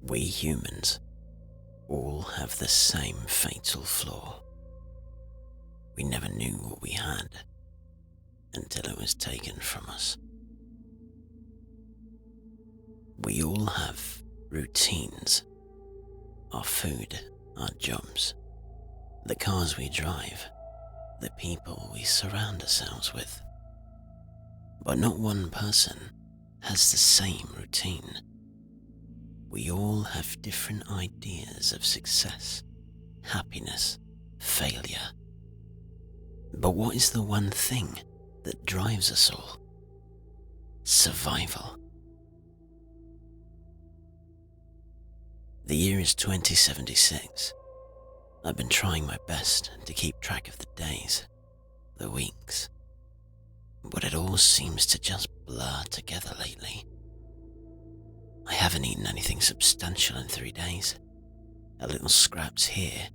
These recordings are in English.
We humans all have the same fatal flaw. We never knew what we had until it was taken from us. We all have routines, our food, our jobs, the cars we drive, the people we surround ourselves with. But not one person has the same routine. We all have different ideas of success, happiness, failure. But what is the one thing that drives us all? Survival. The year is 2076. I've been trying my best to keep track of the days, the weeks, but it all seems to just blur together lately. I haven't eaten anything substantial in 3 days. A little scraps here,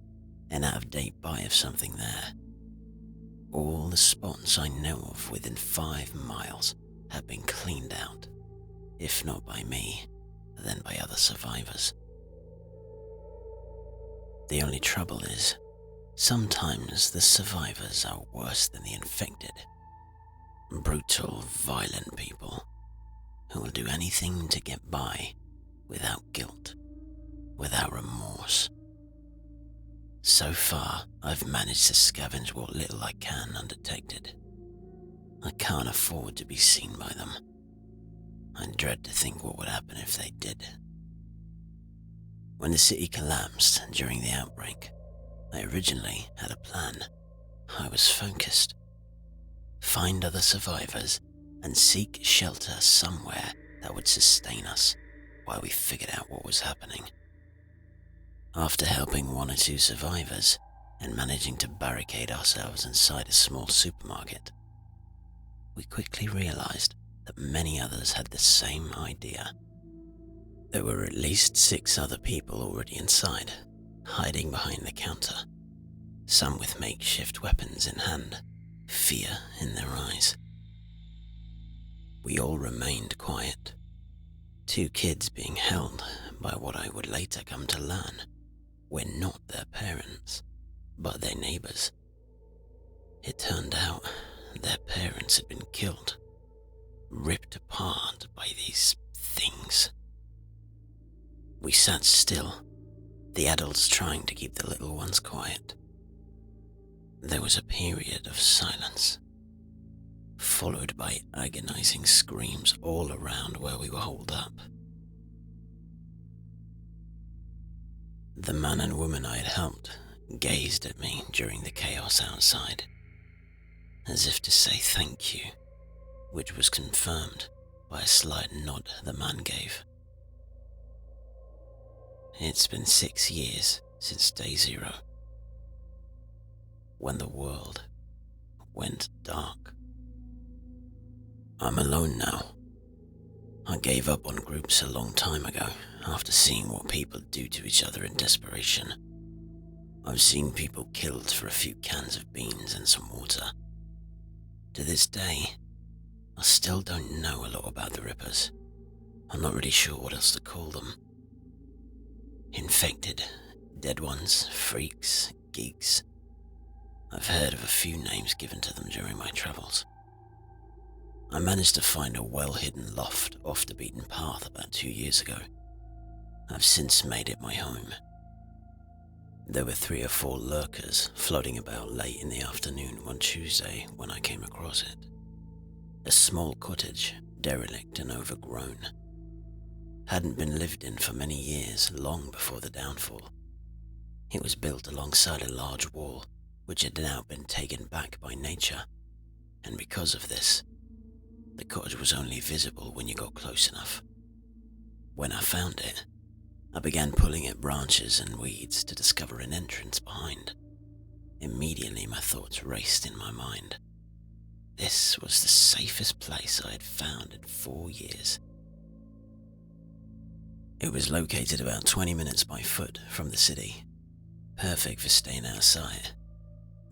an out-of-date bite of something there. All the spots I know of within 5 miles have been cleaned out, if not by me, then by other survivors. The only trouble is, sometimes the survivors are worse than the infected. Brutal, violent people who will do anything to get by without guilt, without remorse. So far, I've managed to scavenge what little I can undetected. I can't afford to be seen by them. I dread to think what would happen if they did. When the city collapsed during the outbreak, I originally had a plan. I was focused. Find other survivors and seek shelter somewhere that would sustain us while we figured out what was happening. After helping 1 or 2 survivors and managing to barricade ourselves inside a small supermarket, we quickly realized that many others had the same idea. There were at least 6 other people already inside, hiding behind the counter, some with makeshift weapons in hand, fear in their eyes. We all remained quiet, 2 kids being held by what I would later come to learn were not their parents, but their neighbors. It turned out their parents had been killed, ripped apart by these things. We sat still, the adults trying to keep the little ones quiet. There was a period of silence, followed by agonizing screams all around where we were holed up. The man and woman I had helped gazed at me during the chaos outside, as if to say thank you, which was confirmed by a slight nod the man gave. It's been 6 years since day 0, when the world went dark. I'm alone now. I gave up on groups a long time ago after seeing what people do to each other in desperation. I've seen people killed for a few cans of beans and some water. To this day, I still don't know a lot about the Rippers. I'm not really sure what else to call them. Infected, dead ones, freaks, geeks. I've heard of a few names given to them during my travels. I managed to find a well-hidden loft off the beaten path about 2 years ago. I've since made it my home. There were 3 or 4 lurkers floating about late in the afternoon one Tuesday when I came across it. A small cottage, derelict and overgrown. Hadn't been lived in for many years, long before the downfall. It was built alongside a large wall, which had now been taken back by nature, and because of this, the cottage was only visible when you got close enough. When I found it, I began pulling at branches and weeds to discover an entrance behind. Immediately my thoughts raced in my mind. This was the safest place I had found in 4 years. It was located about 20 minutes by foot from the city, perfect for staying out of sight.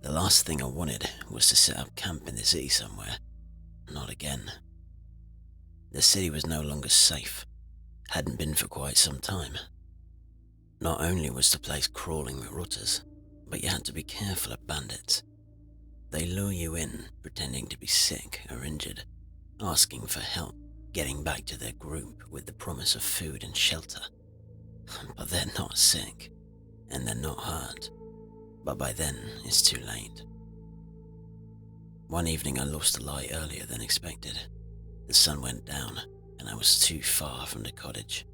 The last thing I wanted was to set up camp in the city somewhere. Not again. The city was no longer safe, hadn't been for quite some time, Not only was the place crawling with rotters, but you had to be careful of bandits. They lure you in, pretending to be sick or injured, asking for help, getting back to their group with the promise of food and shelter. But they're not sick, and they're not hurt. But by then, it's too late. One evening I lost the light earlier than expected. The sun went down, and I was too far from the cottage.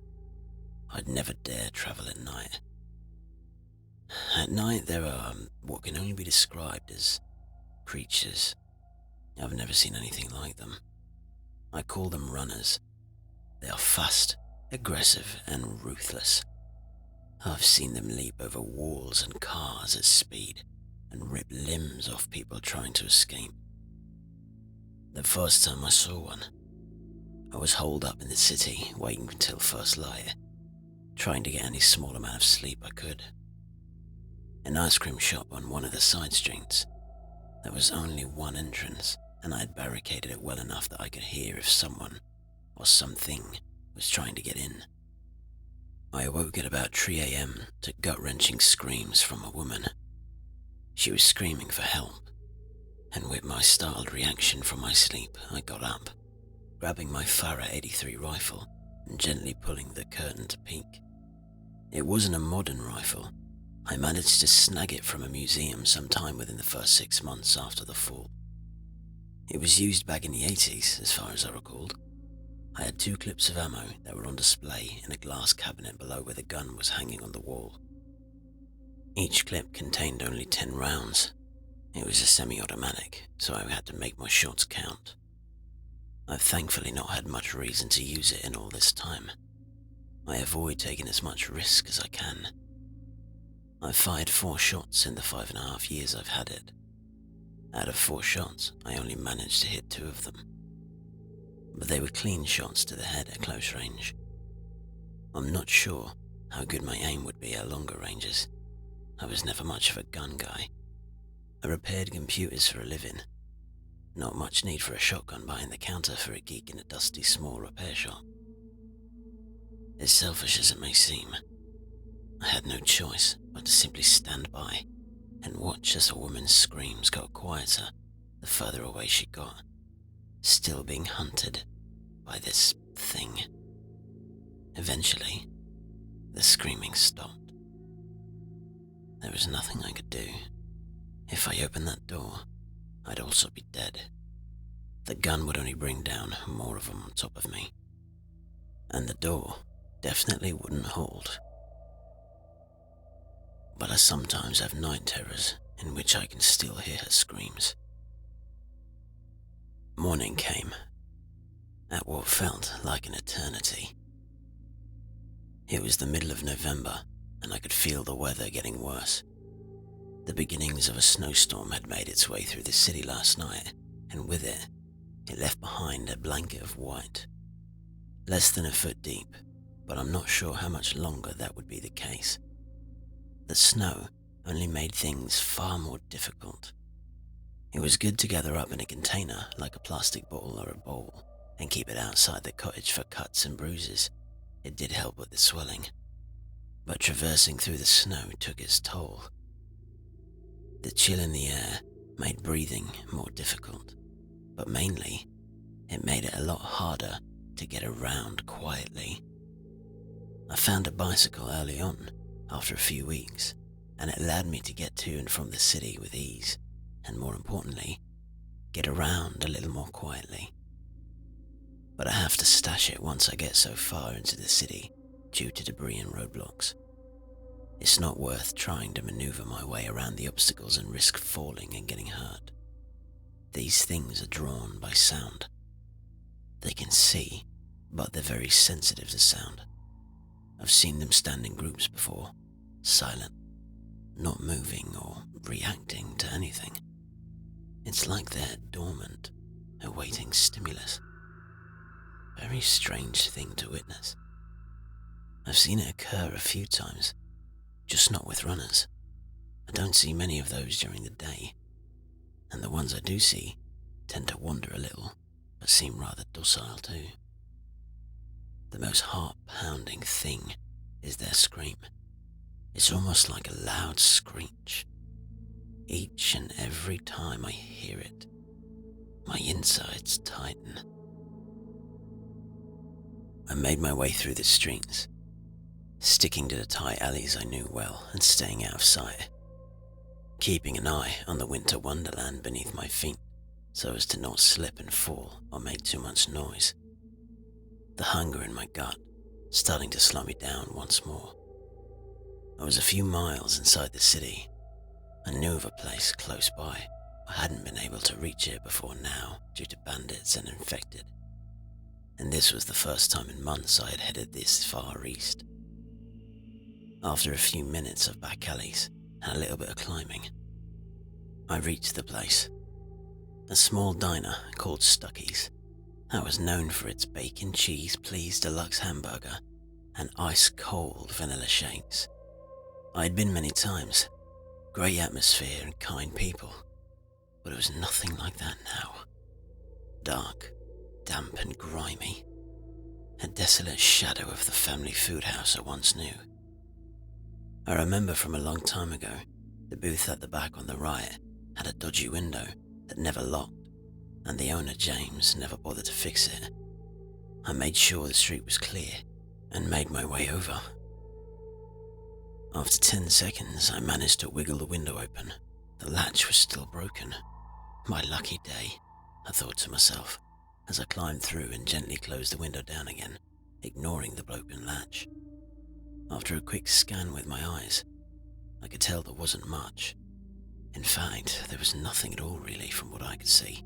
I'd never dare travel at night. At night there are what can only be described as creatures. I've never seen anything like them. I call them runners. They are fast, aggressive, and ruthless. I've seen them leap over walls and cars at speed and rip limbs off people trying to escape. The first time I saw one, I was holed up in the city waiting until first light, trying to get any small amount of sleep I could. An ice cream shop on one of the side streets. There was only one entrance, and I had barricaded it well enough that I could hear if someone or something was trying to get in. I awoke at about 3 a.m. to gut-wrenching screams from a woman. She was screaming for help, and with my startled reaction from my sleep, I got up, grabbing my Farah 83 rifle and gently pulling the curtain to peek. It wasn't a modern rifle. I managed to snag it from a museum sometime within the first 6 months after the fall. It was used back in the 80s, as far as I recalled. I had 2 clips of ammo that were on display in a glass cabinet below where the gun was hanging on the wall. Each clip contained only 10 rounds. It was a semi-automatic, so I had to make my shots count. I've thankfully not had much reason to use it in all this time. I avoid taking as much risk as I can. I've fired 4 shots in the 5.5 years I've had it. Out of 4 shots, I only managed to hit 2 of them. But they were clean shots to the head at close range. I'm not sure how good my aim would be at longer ranges. I was never much of a gun guy. I repaired computers for a living. Not much need for a shotgun behind the counter for a geek in a dusty small repair shop. As selfish as it may seem, I had no choice but to simply stand by and watch as a woman's screams got quieter the further away she got, still being hunted by this thing. Eventually, the screaming stopped. There was nothing I could do. If I opened that door, I'd also be dead. The gun would only bring down more of them on top of me. And the door definitely wouldn't hold. But I sometimes have night terrors in which I can still hear her screams. Morning came, at what felt like an eternity. It was the middle of November, and I could feel the weather getting worse. The beginnings of a snowstorm had made its way through the city last night, and with it, it left behind a blanket of white. Less than a foot deep, but I'm not sure how much longer that would be the case. The snow only made things far more difficult. It was good to gather up in a container like a plastic bottle or a bowl and keep it outside the cottage for cuts and bruises. It did help with the swelling, but traversing through the snow took its toll. The chill in the air made breathing more difficult, but mainly, it made it a lot harder to get around quietly. I found a bicycle early on, after a few weeks, and it allowed me to get to and from the city with ease, and more importantly, get around a little more quietly. But I have to stash it once I get so far into the city due to debris and roadblocks. It's not worth trying to maneuver my way around the obstacles and risk falling and getting hurt. These things are drawn by sound. They can see, but they're very sensitive to sound. I've seen them stand in groups before, silent, not moving or reacting to anything. It's like they're dormant, awaiting stimulus. Very strange thing to witness. I've seen it occur a few times, just not with runners. I don't see many of those during the day, and the ones I do see tend to wander a little, but seem rather docile too. The most heart-pounding thing is their scream. It's almost like a loud screech. Each and every time I hear it, my insides tighten. I made my way through the streets, sticking to the tight alleys I knew well and staying out of sight, keeping an eye on the winter wonderland beneath my feet so as to not slip and fall or make too much noise. The hunger in my gut starting to slow me down once more. I was a few miles inside the city. I knew of a place close by. I hadn't been able to reach it before now due to bandits and infected. And this was the first time in months I had headed this far east. After a few minutes of back alleys and a little bit of climbing, I reached the place. A small diner called Stucky's that was known for its bacon cheese please deluxe hamburger and ice-cold vanilla shakes. I'd been many times, great atmosphere and kind people, but it was nothing like that now. Dark, damp and grimy, a desolate shadow of the family food house I once knew. I remember from a long time ago, the booth at the back on the right had a dodgy window that never locked, and the owner, James, never bothered to fix it. I made sure the street was clear and made my way over. After 10 seconds, I managed to wiggle the window open. The latch was still broken. My lucky day, I thought to myself, as I climbed through and gently closed the window down again, ignoring the broken latch. After a quick scan with my eyes, I could tell there wasn't much. In fact, there was nothing at all really from what I could see.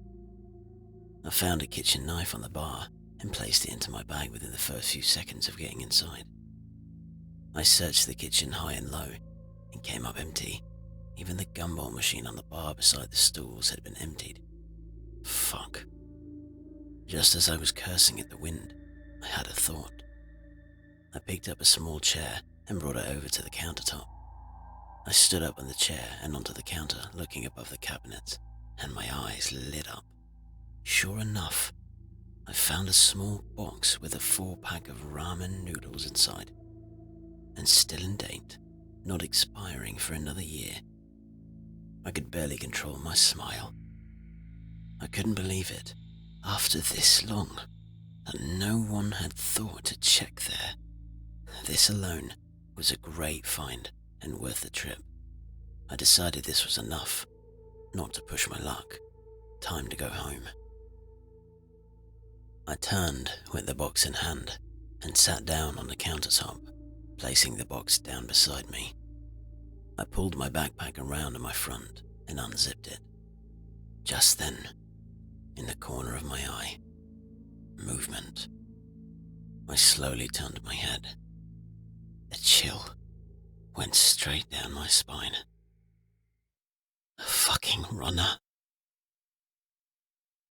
I found a kitchen knife on the bar and placed it into my bag within the first few seconds of getting inside. I searched the kitchen high and low and came up empty. Even the gumball machine on the bar beside the stools had been emptied. Fuck. Just as I was cursing at the wind, I had a thought. I picked up a small chair and brought it over to the countertop. I stood up on the chair and onto the counter, looking above the cabinets, and my eyes lit up. Sure enough, I found a small box with a 4-pack of ramen noodles inside, and still in date, not expiring for another year. I could barely control my smile. I couldn't believe it, after this long, that no one had thought to check there. This alone was a great find and worth the trip. I decided this was enough, not to push my luck. Time to go home. I turned with the box in hand and sat down on the countertop, placing the box down beside me. I pulled my backpack around in my front and unzipped it. Just then, in the corner of my eye, movement. I slowly turned my head. A chill went straight down my spine. A fucking runner.